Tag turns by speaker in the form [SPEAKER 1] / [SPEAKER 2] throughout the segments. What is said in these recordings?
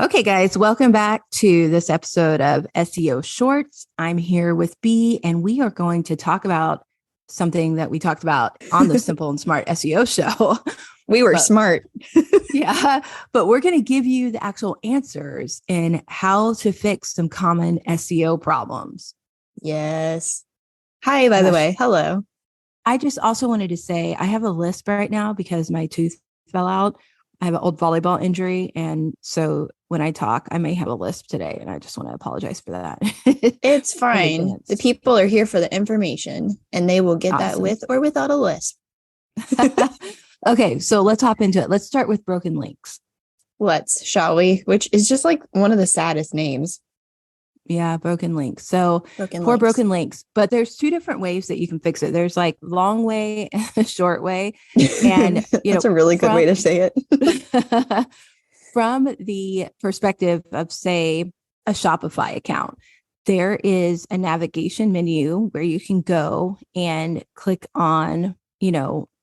[SPEAKER 1] Okay, guys, welcome back to this episode of SEO Shorts. I'm here with B, and we are going to talk about something that we talked about on the Simple and Smart SEO show.
[SPEAKER 2] We were smart.
[SPEAKER 1] Yeah, but we're going to give you the actual answers in how to fix some common SEO problems.
[SPEAKER 2] Yes. Hi, by the way. Hello.
[SPEAKER 1] I just also wanted to say I have a lisp right now because my tooth fell out. I have an old volleyball injury. And so when I talk, I may have a lisp today. And I just want to apologize for that.
[SPEAKER 2] It's fine. The people are here for the information and they will get that with or without a lisp.
[SPEAKER 1] Okay, so let's hop into it. Let's start with broken links.
[SPEAKER 2] Shall we? Which is just like one of the saddest names.
[SPEAKER 1] Yeah, broken links. So broken links, but there's two different ways that you can fix it. There's like long way and a short way. And
[SPEAKER 2] that's a really good way to say it.
[SPEAKER 1] From the perspective of, say, a Shopify account, there is a navigation menu where you can go and click on,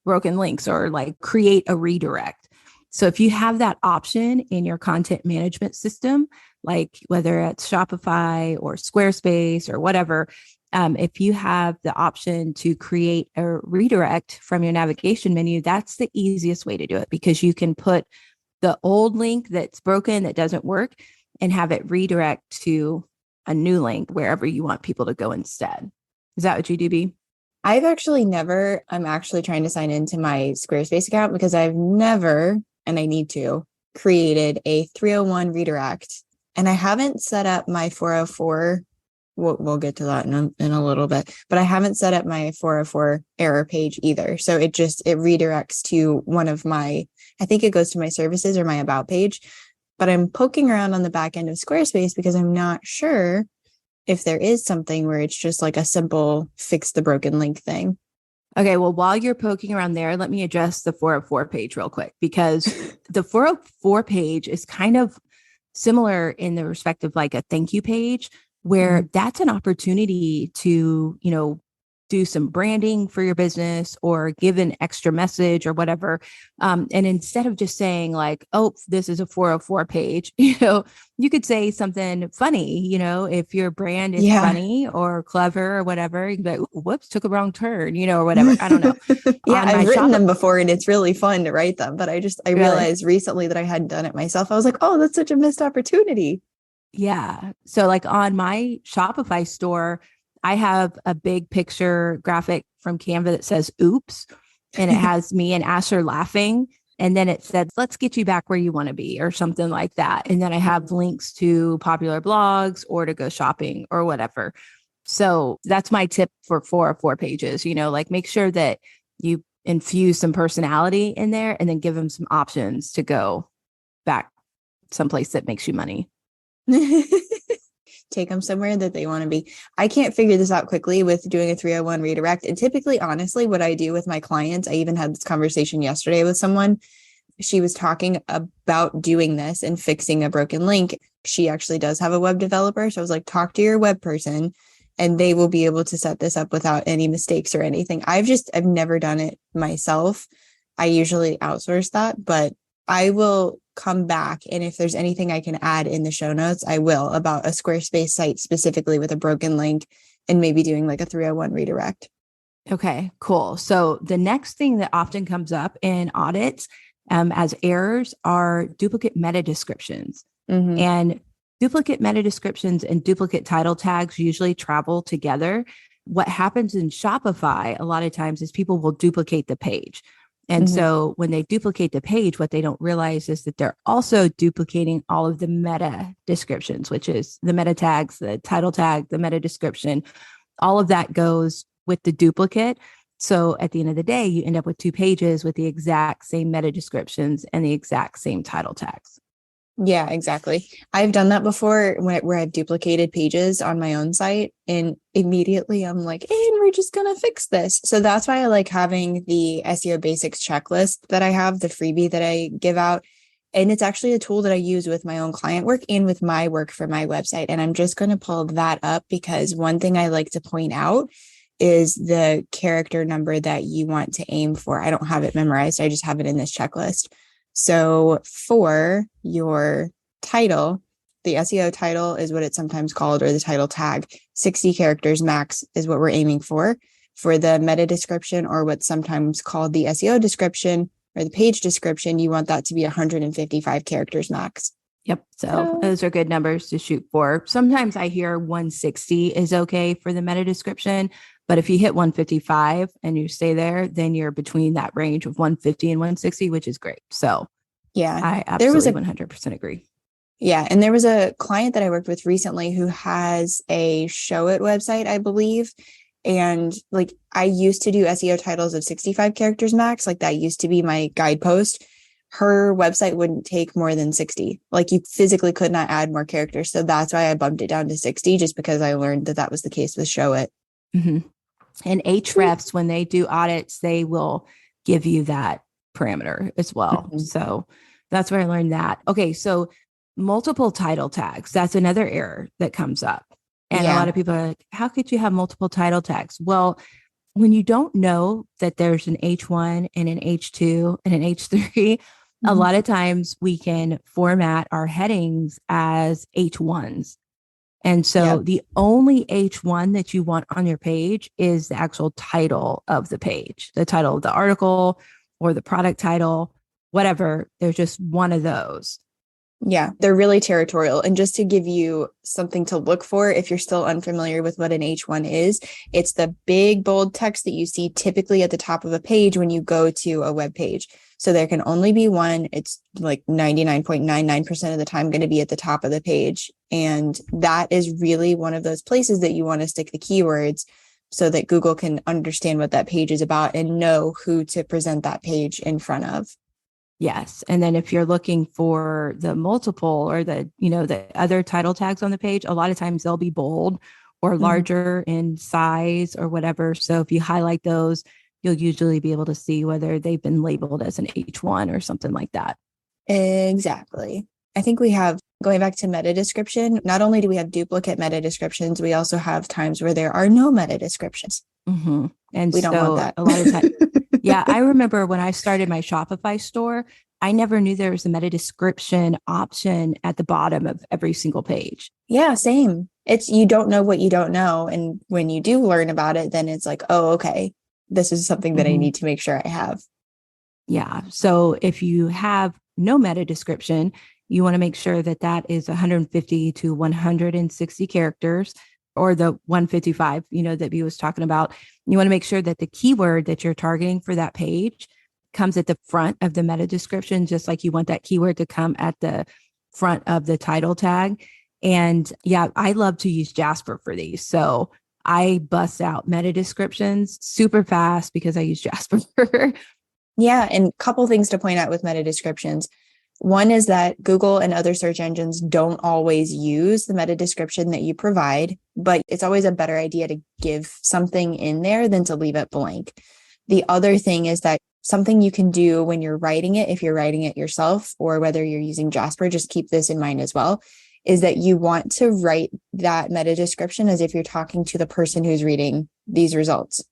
[SPEAKER 1] broken links or like create a redirect. So if you have that option in your content management system, like whether it's Shopify or Squarespace or whatever, if you have the option to create a redirect from your navigation menu, that's the easiest way to do it because you can put the old link that's broken, that doesn't work, and have it redirect to a new link wherever you want people to go instead. Is that what you do, B?
[SPEAKER 2] I'm actually trying to sign into my Squarespace account because I've never, and I need to, created a 301 redirect. And I haven't set up my 404. We'll get to that in a little bit, but I haven't set up my 404 error page either. So it redirects to one of my, I think it goes to my services or my about page, but I'm poking around on the back end of Squarespace because I'm not sure if there is something where it's just like a simple fix the broken link thing.
[SPEAKER 1] Okay, well, while you're poking around there, let me address the 404 page real quick because the 404 page is kind of similar in the respect of like a thank you page where that's an opportunity to, do some branding for your business or give an extra message or whatever. And instead of just saying like, oh, this is a 404 page, you could say something funny, if your brand is funny or clever or whatever, you can be like, whoops, took a wrong turn, or whatever. I don't know.
[SPEAKER 2] Yeah, I've written them before and it's really fun to write them. But I realized recently that I hadn't done it myself. I was like, oh, that's such a missed opportunity.
[SPEAKER 1] Yeah. So like on my Shopify store, I have a big picture graphic from Canva that says oops, and it has me and Asher laughing. And then it said, let's get you back where you want to be or something like that. And then I have links to popular blogs or to go shopping or whatever. So that's my tip for 404 pages, like make sure that you infuse some personality in there and then give them some options to go back someplace that makes you money.
[SPEAKER 2] Take them somewhere that they want to be. I can't figure this out quickly with doing a 301 redirect. And typically, honestly, what I do with my clients, I even had this conversation yesterday with someone. She was talking about doing this and fixing a broken link. She actually does have a web developer. So I was like, talk to your web person and they will be able to set this up without any mistakes or anything. I've never done it myself. I usually outsource that, but I will come back. And if there's anything I can add in the show notes, I will, about a Squarespace site specifically with a broken link and maybe doing like a 301 redirect.
[SPEAKER 1] Okay, cool. So the next thing that often comes up in audits as errors are duplicate meta descriptions. And duplicate meta descriptions and duplicate title tags usually travel together. What happens in Shopify a lot of times is people will duplicate the page. And so when they duplicate the page, what they don't realize is that they're also duplicating all of the meta descriptions, which is the meta tags, the title tag, the meta description. All of that goes with the duplicate. So at the end of the day, you end up with two pages with the exact same meta descriptions and the exact same title tags.
[SPEAKER 2] Yeah, exactly. I've done that before where I've duplicated pages on my own site and immediately I'm like, and we're just going to fix this. So that's why I like having the SEO basics checklist that I have, the freebie that I give out. And it's actually a tool that I use with my own client work and with my work for my website. And I'm just going to pull that up because one thing I like to point out is the character number that you want to aim for. I don't have it memorized. I just have it in this checklist. So for your title, the SEO title is what it's sometimes called, or the title tag, 60 characters max is what we're aiming for. For the meta description, or what's sometimes called the SEO description or the page description, you want that to be 155 characters max.
[SPEAKER 1] Yep. So those are good numbers to shoot for. Sometimes I hear 160 is okay for the meta description, but if you hit 155 and you stay there, then you're between that range of 150 and 160, which is great. So
[SPEAKER 2] yeah,
[SPEAKER 1] I absolutely 100% agree.
[SPEAKER 2] Yeah. And there was a client that I worked with recently who has a Show It website, I believe. And like, I used to do SEO titles of 65 characters max. Like, that used to be my guidepost. Her website wouldn't take more than 60. Like, you physically could not add more characters. So that's why I bumped it down to 60, just because I learned that that was the case with Show It.
[SPEAKER 1] Mm-hmm. And Ahrefs, when they do audits, they will give you that parameter as well. Mm-hmm. So that's where I learned that. Okay. So multiple title tags, that's another error that comes up. And a lot of people are like, how could you have multiple title tags? Well, when you don't know that there's an H1 and an H2 and an H3, a lot of times we can format our headings as H1s. And so the only H1 that you want on your page is the actual title of the page, the title of the article or the product title, whatever. There's just one of those.
[SPEAKER 2] Yeah, they're really territorial. And just to give you something to look for, if you're still unfamiliar with what an H1 is, it's the big bold text that you see typically at the top of a page when you go to a web page. So there can only be one. It's like 99.99% of the time going to be at the top of the page. And that is really one of those places that you want to stick the keywords so that Google can understand what that page is about and know who to present that page in front of.
[SPEAKER 1] Yes. And then if you're looking for the multiple or the other title tags on the page, a lot of times they'll be bold or larger in size or whatever. So if you highlight those, you'll usually be able to see whether they've been labeled as an H1 or something like that.
[SPEAKER 2] Exactly. I think we have, going back to meta description, not only do we have duplicate meta descriptions, we also have times where there are no meta descriptions.
[SPEAKER 1] Mm-hmm. And
[SPEAKER 2] we don't want that.
[SPEAKER 1] A lot of times. Yeah, I remember when I started my Shopify store, I never knew there was a meta description option at the bottom of every single page.
[SPEAKER 2] Yeah, same. It's, you don't know what you don't know. And when you do learn about it, then it's like, oh, okay, this is something that I need to make sure I have.
[SPEAKER 1] Yeah. So if you have no meta description, you want to make sure that that is 150 to 160 characters, or the 155, that we was talking about. You want to make sure that the keyword that you're targeting for that page comes at the front of the meta description, just like you want that keyword to come at the front of the title tag. And yeah, I love to use Jasper for these. So I bust out meta descriptions super fast because I use Jasper.
[SPEAKER 2] Yeah. And a couple things to point out with meta descriptions. One is that Google and other search engines don't always use the meta description that you provide, but it's always a better idea to give something in there than to leave it blank. The other thing is that something you can do when you're writing it, if you're writing it yourself or whether you're using Jasper, just keep this in mind as well, is that you want to write that meta description as if you're talking to the person who's reading these results.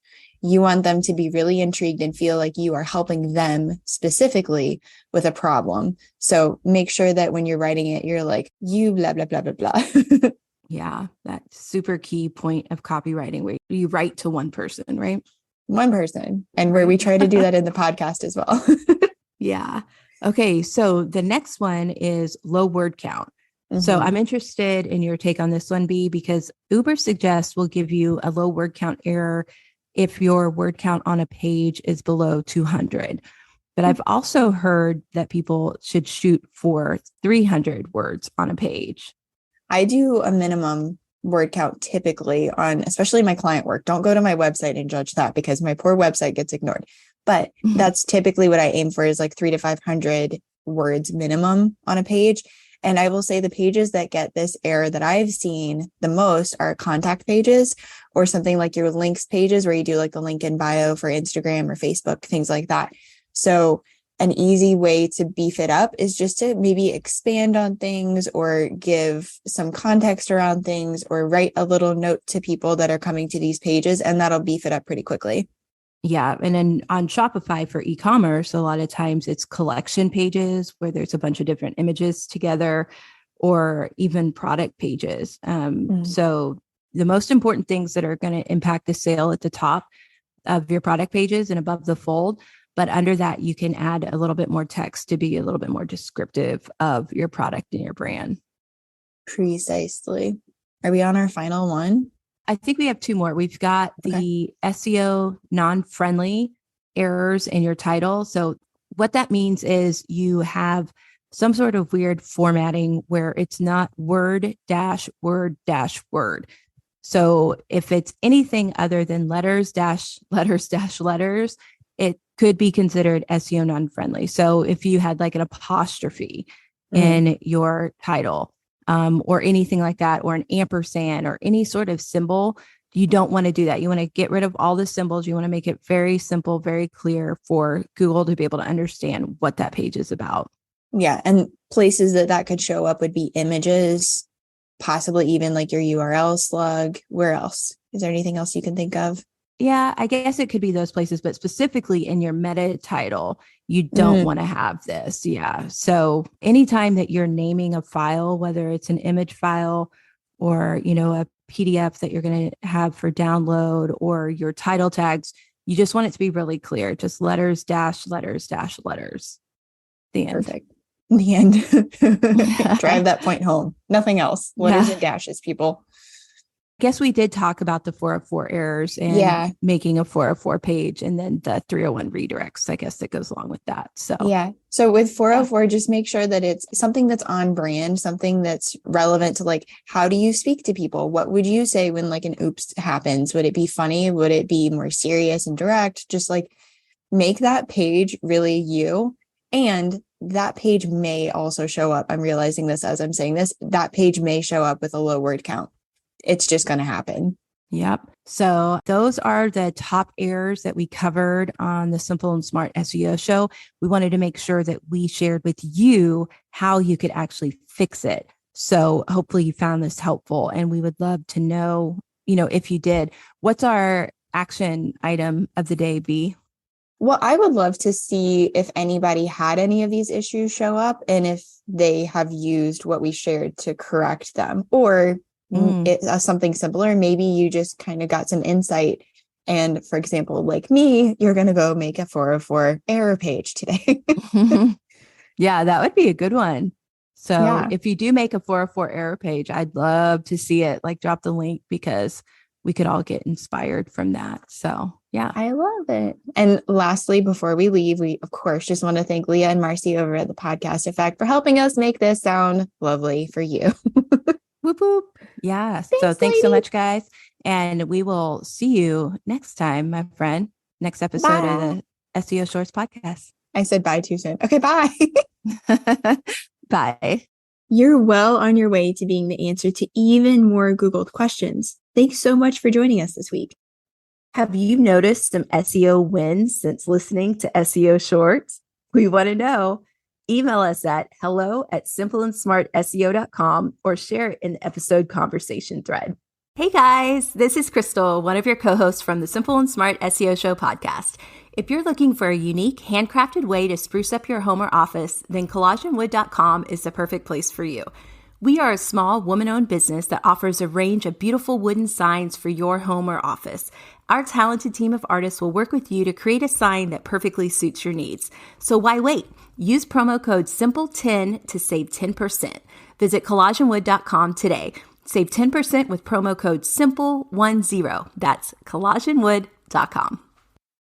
[SPEAKER 2] You want them to be really intrigued and feel like you are helping them specifically with a problem. So make sure that when you're writing it, you're like, you blah, blah, blah, blah, blah.
[SPEAKER 1] Yeah, that's super key point of copywriting where you write to one person, right?
[SPEAKER 2] One person. And where we try to do that in the podcast as well.
[SPEAKER 1] Yeah. Okay. So the next one is low word count. So I'm interested in your take on this one, B, because Ubersuggest will give you a low word count error if your word count on a page is below 200. But I've also heard that people should shoot for 300 words on a page.
[SPEAKER 2] I do a minimum word count typically on, especially my client work. Don't go to my website and judge that because my poor website gets ignored. But that's typically what I aim for, is like 300 to 500 words minimum on a page. And I will say the pages that get this error that I've seen the most are contact pages, or something like your links pages where you do like the link in bio for Instagram or Facebook, things like that. So an easy way to beef it up is just to maybe expand on things or give some context around things or write a little note to people that are coming to these pages, and that'll beef it up pretty quickly.
[SPEAKER 1] Yeah. And then on Shopify for e-commerce, a lot of times it's collection pages where there's a bunch of different images together. or even product pages. So the most important things that are going to impact the sale at the top of your product pages and above the fold. But under that, you can add a little bit more text to be a little bit more descriptive of your product and your brand.
[SPEAKER 2] Precisely. Are we on our final one?
[SPEAKER 1] I think we have two more. We've got the SEO non-friendly errors in your title. So what that means is you have some sort of weird formatting where it's not word dash word dash word. So if it's anything other than letters dash letters dash letters, it could be considered SEO non-friendly. So if you had like an apostrophe in your title, or anything like that, or an ampersand or any sort of symbol, you don't want to do that. You want to get rid of all the symbols. You want to make it very simple, very clear for Google to be able to understand what that page is about.
[SPEAKER 2] Yeah. And places that could show up would be images, possibly even like your URL slug. Where else? Is there anything else you can think of?
[SPEAKER 1] Yeah, I guess it could be those places, but specifically in your meta title, you don't want to have this. Yeah. So anytime that you're naming a file, whether it's an image file or, a PDF that you're going to have for download or your title tags, you just want it to be really clear. Just letters, dash, letters, dash, letters. The end.
[SPEAKER 2] Perfect. The end. Drive that point home. Nothing else. Letters and dashes, people.
[SPEAKER 1] Guess we did talk about the 404 errors and making a 404 page, and then the 301 redirects, I guess, that goes along with that. So
[SPEAKER 2] So with 404, just make sure that it's something that's on brand, something that's relevant to like, how do you speak to people? What would you say when like an oops happens? Would it be funny? Would it be more serious and direct? Just like make that page really you. And that page may also show up. I'm realizing this as I'm saying this, that page may show up with a low word count. It's just going to happen.
[SPEAKER 1] Yep. So those are the top errors that we covered on the Simple and Smart SEO show. We wanted to make sure that we shared with you how you could actually fix it. So hopefully you found this helpful, and we would love to know, if you did. What's our action item of the day, B?
[SPEAKER 2] Well, I would love to see if anybody had any of these issues show up and if they have used what we shared to correct them, or something simpler. Maybe you just kind of got some insight. And for example, like me, you're going to go make a 404 error page today.
[SPEAKER 1] Yeah, that would be a good one. So if you do make a 404 error page, I'd love to see it. Like drop the link, because we could all get inspired from that. So yeah.
[SPEAKER 2] I love it. And lastly, before we leave, we of course just want to thank Leah and Marcy over at the Podcast Effect for helping us make this sound lovely for you.
[SPEAKER 1] Whoop, whoop. Yeah. Thanks so much, guys. And we will see you next time, my friend. Next episode of the SEO Shorts podcast.
[SPEAKER 2] I said bye too soon. Okay, bye.
[SPEAKER 1] Bye.
[SPEAKER 2] You're well on your way to being the answer to even more Googled questions. Thanks so much for joining us this week.
[SPEAKER 1] Have you noticed some SEO wins since listening to SEO Shorts? We want to know. Email us at hello@simpleandsmartseo.com or share it in the episode conversation thread. Hey guys, this is Crystal, one of your co-hosts from the Simple and Smart SEO Show podcast. If you're looking for a unique, handcrafted way to spruce up your home or office, then collagenwood.com is the perfect place for you. We are a small, woman-owned business that offers a range of beautiful wooden signs for your home or office. Our talented team of artists will work with you to create a sign that perfectly suits your needs. So why wait? Use promo code SIMPLE10 to save 10%. Visit collagenwood.com today. Save 10% with promo code SIMPLE10. That's collagenwood.com.